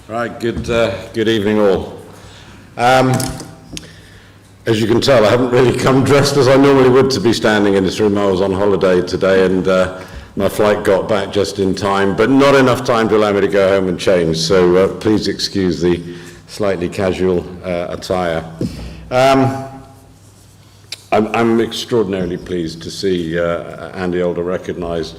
Right, good evening all. As you can tell, I haven't really come dressed as I normally would to be standing in this room. I was on holiday today and my flight got back just in time, but not enough time to allow me to go home and change, so please excuse the slightly casual attire. I'm extraordinarily pleased to see Andy Alder recognised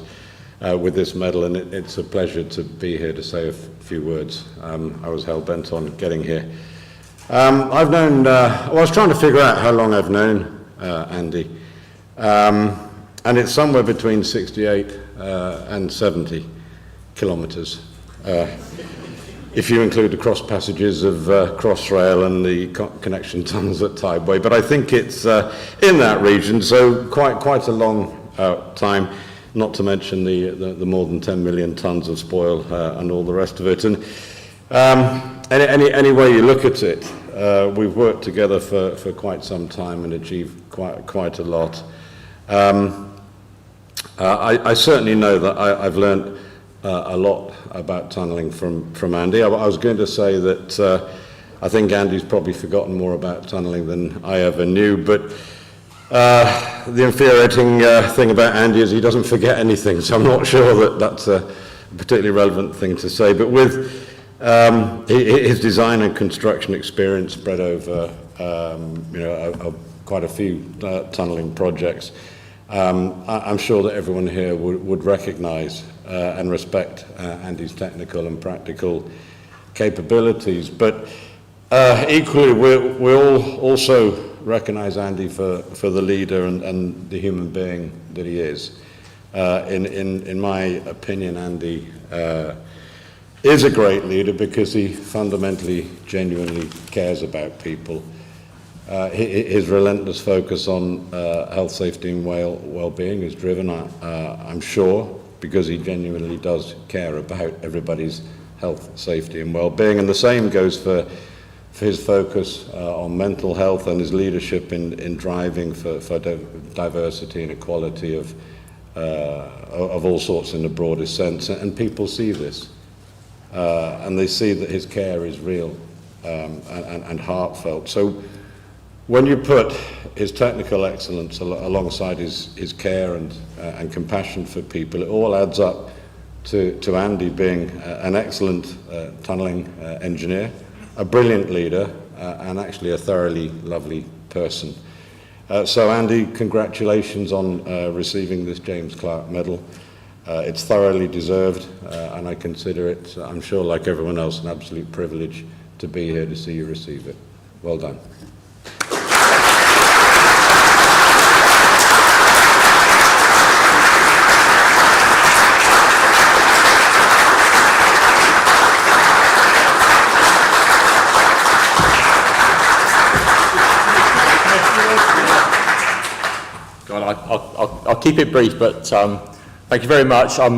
with this medal, and it's a pleasure to be here to say a few words. I was hell-bent on getting here. I've known, I was trying to figure out how long I've known Andy, and it's somewhere between 68 and 70 kilometres, if you include the cross passages of Crossrail and the connection tunnels at Tideway, but I think it's in that region, so quite a long time. Not to mention the more than 10 million tonnes of spoil and all the rest of it. And any way you look at it, we've worked together for quite some time and achieved quite a lot. I certainly know that I've learned a lot about tunnelling from Andy. I was going to say that I think Andy's probably forgotten more about tunnelling than I ever knew, but the infuriating thing about Andy is he doesn't forget anything, so I'm not sure that that's a particularly relevant thing to say. But with his design and construction experience spread over quite a few tunnelling projects, I'm sure that everyone here would recognise and respect Andy's technical and practical capabilities. But equally, we all also recognise Andy for the leader and the human being that he is. In my opinion, Andy is a great leader because he fundamentally, genuinely cares about people. His relentless focus on health, safety and well-being is driven, I'm sure, because he genuinely does care about everybody's health, safety and well-being. And the same goes for his focus on mental health and his leadership in driving for diversity and equality of all sorts in the broadest sense. And people see this, and they see that his care is real and heartfelt. So when you put his technical excellence alongside his care and compassion for people, it all adds up to Andy being an excellent tunnelling engineer, a brilliant leader, and actually a thoroughly lovely person. So Andy, congratulations on receiving this James Clark Medal. It's thoroughly deserved, and I consider it, I'm sure like everyone else, an absolute privilege to be here to see you receive it. Well done. I'll keep it brief, but thank you very much. For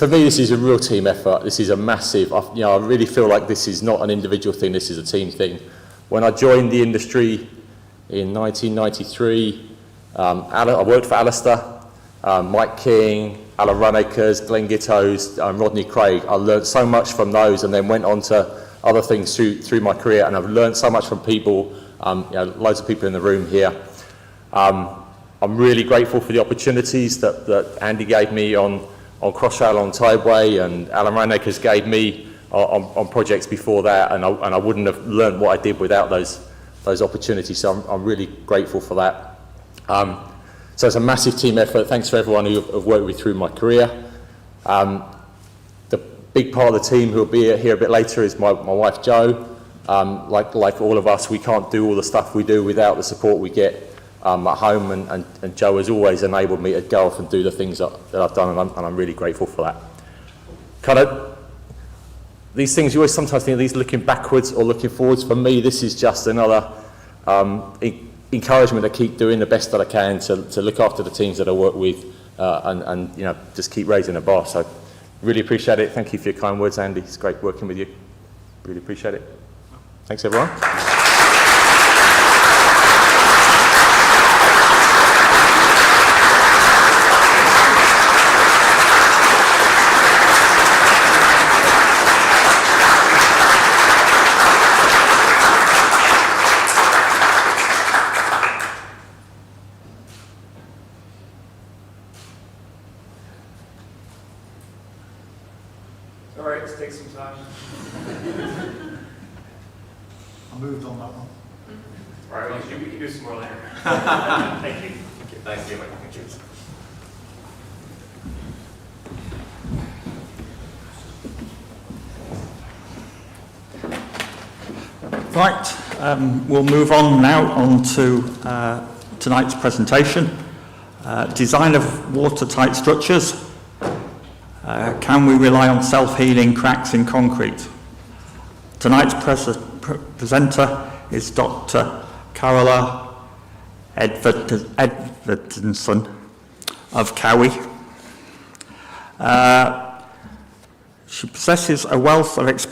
me, this is a real team effort. This is a massive, I really feel like this is not an individual thing, this is a team thing. When I joined the industry in 1993, I worked for Alistair, Mike King, Alan Runacres, Glenn Gittos, Rodney Craig. I learned so much from those and then went on to other things through my career, and I've learned so much from people, loads of people in the room here. I'm really grateful for the opportunities that Andy gave me on Crossrail on Tideway, and Alan Runacres gave me on projects before that, and I wouldn't have learned what I did without those opportunities, so I'm really grateful for that. So it's a massive team effort. Thanks for everyone who have worked with me through my career. The big part of the team who will be here a bit later is my wife Jo. Like all of us, we can't do all the stuff we do without the support we get at home, and Jo has always enabled me to go off and do the things that I've done, and I'm really grateful for that. These things, you always sometimes think of these looking backwards or looking forwards. For me, this is just another encouragement to keep doing the best that I can to look after the teams that I work with, and just keep raising the bar. So really appreciate it. Thank you for your kind words, Andy. It's great working with you. Really appreciate it. Thanks, everyone. All right, let's take some time. I moved on that one. All right, we can do some more later. Thank you. Thank you. Right, we'll move on now to tonight's presentation. Design of watertight structures. Can we rely on self-healing cracks in concrete? Tonight's presenter is Dr. Carola Edvardson of Cowie. She possesses a wealth of experience